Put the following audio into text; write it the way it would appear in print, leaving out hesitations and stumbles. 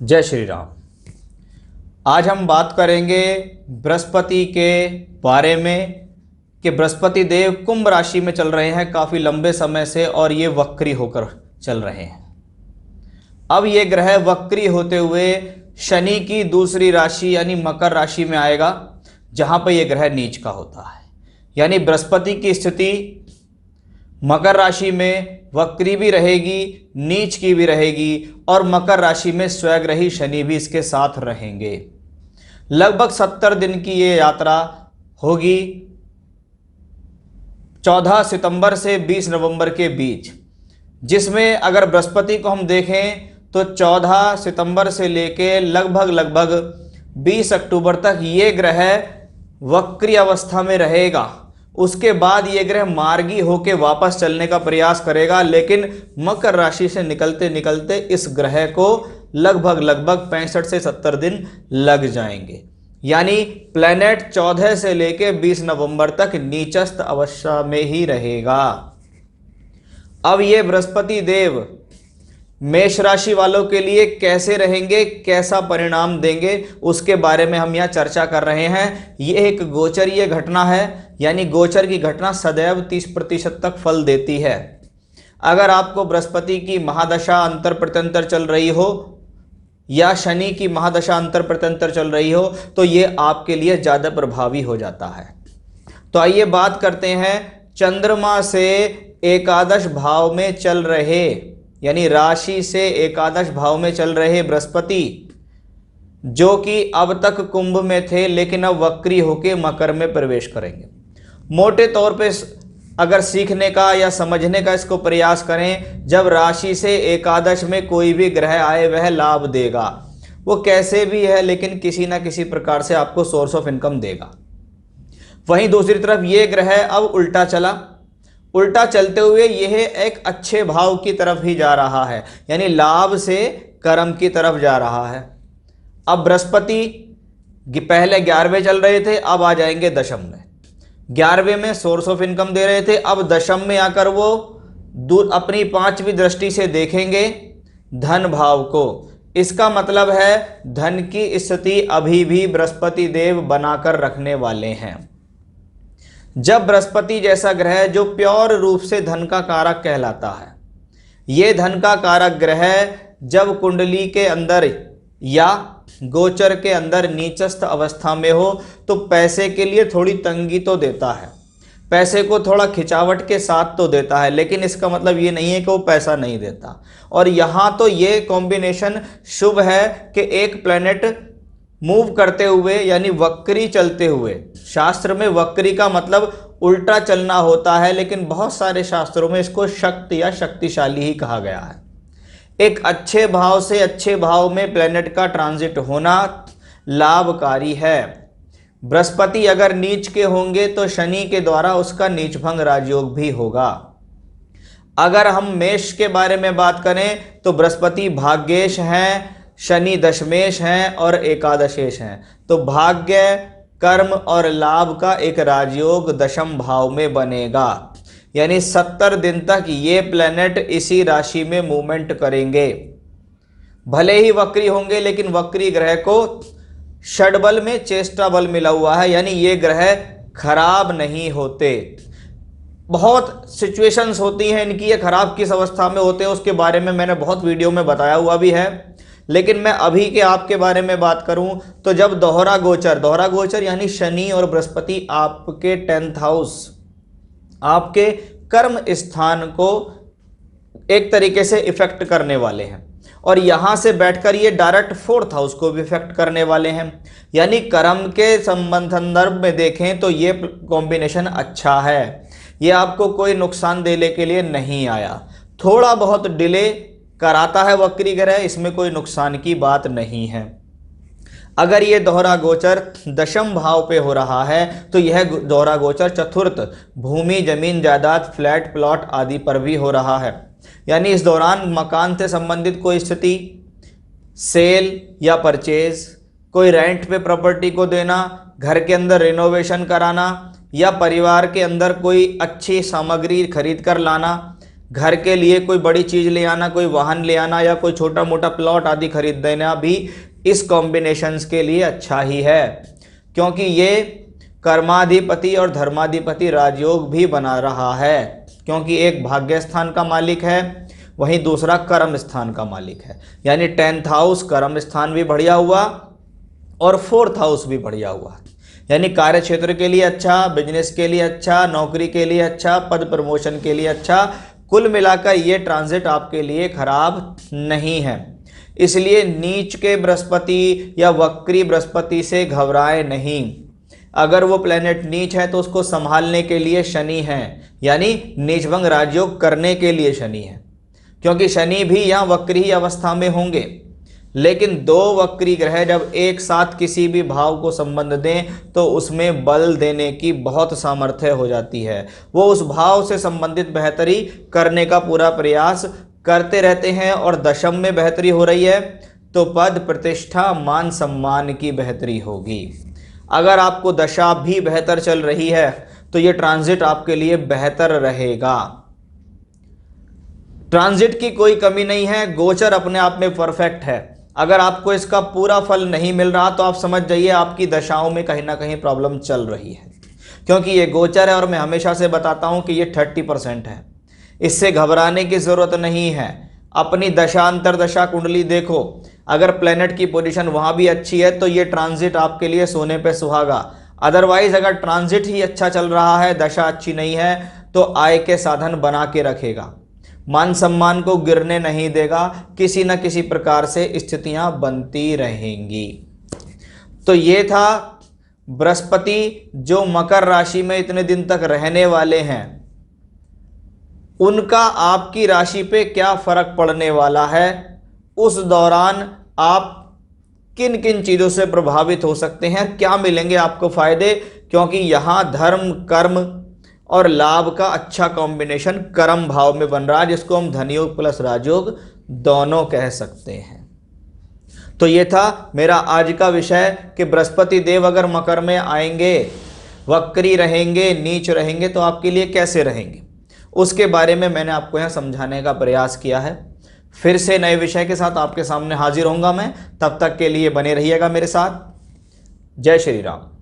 जय श्री राम। आज हम बात करेंगे बृहस्पति के बारे में कि बृहस्पति देव कुंभ राशि में चल रहे हैं काफ़ी लंबे समय से और ये वक्री होकर चल रहे हैं। अब ये ग्रह वक्री होते हुए शनि की दूसरी राशि यानी मकर राशि में आएगा, जहाँ पर यह ग्रह नीच का होता है। यानी बृहस्पति की स्थिति मकर राशि में वक्री भी रहेगी, नीच की भी रहेगी और मकर राशि में स्वग्रही शनि भी इसके साथ रहेंगे। लगभग 70 दिन की ये यात्रा होगी 14 सितंबर से 20 नवंबर के बीच, जिसमें अगर बृहस्पति को हम देखें तो 14 सितंबर से लेके लगभग 20 अक्टूबर तक ये ग्रह वक्री अवस्था में रहेगा। उसके बाद ये ग्रह मार्गी होकर वापस चलने का प्रयास करेगा, लेकिन मकर राशि से निकलते निकलते इस ग्रह को लगभग 65 से 70 दिन लग जाएंगे। यानी प्लैनेट 14 से लेकर 20 नवंबर तक नीचस्थ अवस्था में ही रहेगा। अब ये बृहस्पति देव मेष राशि वालों के लिए कैसे रहेंगे, कैसा परिणाम देंगे, उसके बारे में हम यहाँ चर्चा कर रहे हैं। ये एक गोचरीय घटना है, यानी गोचर की घटना सदैव 30% तक फल देती है। अगर आपको बृहस्पति की महादशा अंतर प्रत्यंतर चल रही हो या शनि की महादशा अंतर प्रत्यंतर चल रही हो तो ये आपके लिए ज़्यादा प्रभावी हो जाता है। तो आइए बात करते हैं चंद्रमा से एकादश भाव में चल रहे, यानी राशि से एकादश भाव में चल रहे बृहस्पति, जो कि अब तक कुंभ में थे लेकिन अब वक्री होके मकर में प्रवेश करेंगे। मोटे तौर पे अगर सीखने का या समझने का इसको प्रयास करें, जब राशि से एकादश में कोई भी ग्रह आए वह लाभ देगा। वो कैसे भी है लेकिन किसी ना किसी प्रकार से आपको सोर्स ऑफ इनकम देगा। वहीं दूसरी तरफ ये ग्रह अब उल्टा चलते हुए यह एक अच्छे भाव की तरफ ही जा रहा है, यानी लाभ से कर्म की तरफ जा रहा है। अब बृहस्पति पहले 11वें चल रहे थे, अब आ जाएंगे दशम में। 11वें में सोर्स ऑफ इनकम दे रहे थे, अब दशम में आकर वो अपनी 5वीं दृष्टि से देखेंगे धन भाव को। इसका मतलब है धन की स्थिति अभी भी बृहस्पति देव बनाकर रखने वाले हैं। जब बृहस्पति जैसा ग्रह जो प्योर रूप से धन का कारक कहलाता है, ये धन का कारक ग्रह जब कुंडली के अंदर या गोचर के अंदर नीचस्थ अवस्था में हो तो पैसे के लिए थोड़ी तंगी तो देता है, पैसे को थोड़ा खिंचावट के साथ तो देता है, लेकिन इसका मतलब ये नहीं है कि वो पैसा नहीं देता। और यहाँ तो ये कॉम्बिनेशन शुभ है कि एक प्लैनेट मूव करते हुए यानी वक्री चलते हुए, शास्त्र में वक्री का मतलब उल्टा चलना होता है, लेकिन बहुत सारे शास्त्रों में इसको शक्ति या शक्तिशाली ही कहा गया है। एक अच्छे भाव से अच्छे भाव में प्लैनेट का ट्रांजिट होना लाभकारी है। बृहस्पति अगर नीच के होंगे तो शनि के द्वारा उसका नीचभंग राजयोग भी होगा। अगर हम मेष के बारे में बात करें तो बृहस्पति भाग्येश हैं, शनि दशमेश हैं और एकादशेश हैं। तो भाग्य, कर्म और लाभ का एक राजयोग दशम भाव में बनेगा। यानी 70 दिन तक ये प्लैनेट इसी राशि में मूवमेंट करेंगे। भले ही वक्री होंगे लेकिन वक्री ग्रह को षडबल में चेष्टा बल मिला हुआ है, यानी ये ग्रह खराब नहीं होते। बहुत सिचुएशंस होती हैं इनकी, ये खराब किस अवस्था में होते हैं उसके बारे में मैंने बहुत वीडियो में बताया हुआ भी है, लेकिन मैं अभी के आपके बारे में बात करूं तो जब दोहरा गोचर यानी शनि और बृहस्पति आपके 10th हाउस, आपके कर्म स्थान को एक तरीके से इफेक्ट करने वाले हैं, और यहां से बैठकर ये डायरेक्ट 4th हाउस को भी इफेक्ट करने वाले हैं। यानी कर्म के संदर्भ में देखें तो ये कॉम्बिनेशन अच्छा है, ये आपको कोई नुकसान देने के लिए नहीं आया। थोड़ा बहुत डिले कराता है वक्री ग्रह, इसमें कोई नुकसान की बात नहीं है। अगर ये दोहरा गोचर दशम भाव पे हो रहा है तो यह दोहरा गोचर चतुर्थ भूमि, जमीन, जायदाद, फ्लैट, प्लॉट आदि पर भी हो रहा है। यानी इस दौरान मकान से संबंधित कोई स्थिति, सेल या परचेज, कोई रेंट पे प्रॉपर्टी को देना, घर के अंदर रिनोवेशन कराना या परिवार के अंदर कोई अच्छी सामग्री खरीद कर लाना, घर के लिए कोई बड़ी चीज़ ले आना, कोई वाहन ले आना या कोई छोटा मोटा प्लॉट आदि खरीद देना भी इस कॉम्बिनेशंस के लिए अच्छा ही है, क्योंकि ये कर्माधिपति और धर्माधिपति राजयोग भी बना रहा है, क्योंकि एक भाग्य स्थान का मालिक है, वहीं दूसरा कर्म स्थान का मालिक है। यानी 10th हाउस कर्म स्थान भी बढ़िया हुआ और 4th हाउस भी बढ़िया हुआ। यानी कार्य क्षेत्र के लिए अच्छा, बिजनेस के लिए अच्छा, नौकरी के लिए अच्छा, पद प्रमोशन के लिए अच्छा। कुल मिलाकर ये ट्रांजिट आपके लिए खराब नहीं है। इसलिए नीच के बृहस्पति या वक्री बृहस्पति से घबराए नहीं। अगर वो प्लेनेट नीच है तो उसको संभालने के लिए शनि है, यानी नीचभंग राजयोग करने के लिए शनि है, क्योंकि शनि भी यहाँ वक्री अवस्था में होंगे। लेकिन दो वक्री ग्रह जब एक साथ किसी भी भाव को संबंध दें तो उसमें बल देने की बहुत सामर्थ्य हो जाती है। वो उस भाव से संबंधित बेहतरी करने का पूरा प्रयास करते रहते हैं, और दशम में बेहतरी हो रही है तो पद प्रतिष्ठा मान सम्मान की बेहतरी होगी। अगर आपको दशा भी बेहतर चल रही है तो ये ट्रांजिट आपके लिए बेहतर रहेगा। ट्रांजिट की कोई कमी नहीं है, गोचर अपने आप में परफेक्ट है। अगर आपको इसका पूरा फल नहीं मिल रहा तो आप समझ जाइए आपकी दशाओं में कहीं ना कहीं प्रॉब्लम चल रही है, क्योंकि ये गोचर है और मैं हमेशा से बताता हूं कि ये 30% है। इससे घबराने की जरूरत नहीं है। अपनी दशांतर दशा कुंडली देखो, अगर प्लेनेट की पोजीशन वहां भी अच्छी है तो ये ट्रांजिट आपके लिए सोने पे सुहागा। अदरवाइज अगर ट्रांजिट ही अच्छा चल रहा है, दशा अच्छी नहीं है, तो आय के साधन बना के रखेगा, मान सम्मान को गिरने नहीं देगा, किसी न किसी प्रकार से स्थितियां बनती रहेंगी। तो ये था बृहस्पति जो मकर राशि में इतने दिन तक रहने वाले हैं, उनका आपकी राशि पे क्या फर्क पड़ने वाला है, उस दौरान आप किन किन चीजों से प्रभावित हो सकते हैं, क्या मिलेंगे आपको फायदे, क्योंकि यहां धर्म, कर्म और लाभ का अच्छा कॉम्बिनेशन कर्म भाव में बन रहा है, जिसको हम धनयोग प्लस राजयोग दोनों कह सकते हैं। तो ये था मेरा आज का विषय कि बृहस्पति देव अगर मकर में आएंगे, वक्री रहेंगे, नीच रहेंगे, तो आपके लिए कैसे रहेंगे, उसके बारे में मैंने आपको यहाँ समझाने का प्रयास किया है। फिर से नए विषय के साथ आपके सामने हाजिर होऊंगा मैं, तब तक के लिए बने रहिएगा मेरे साथ। जय श्री राम।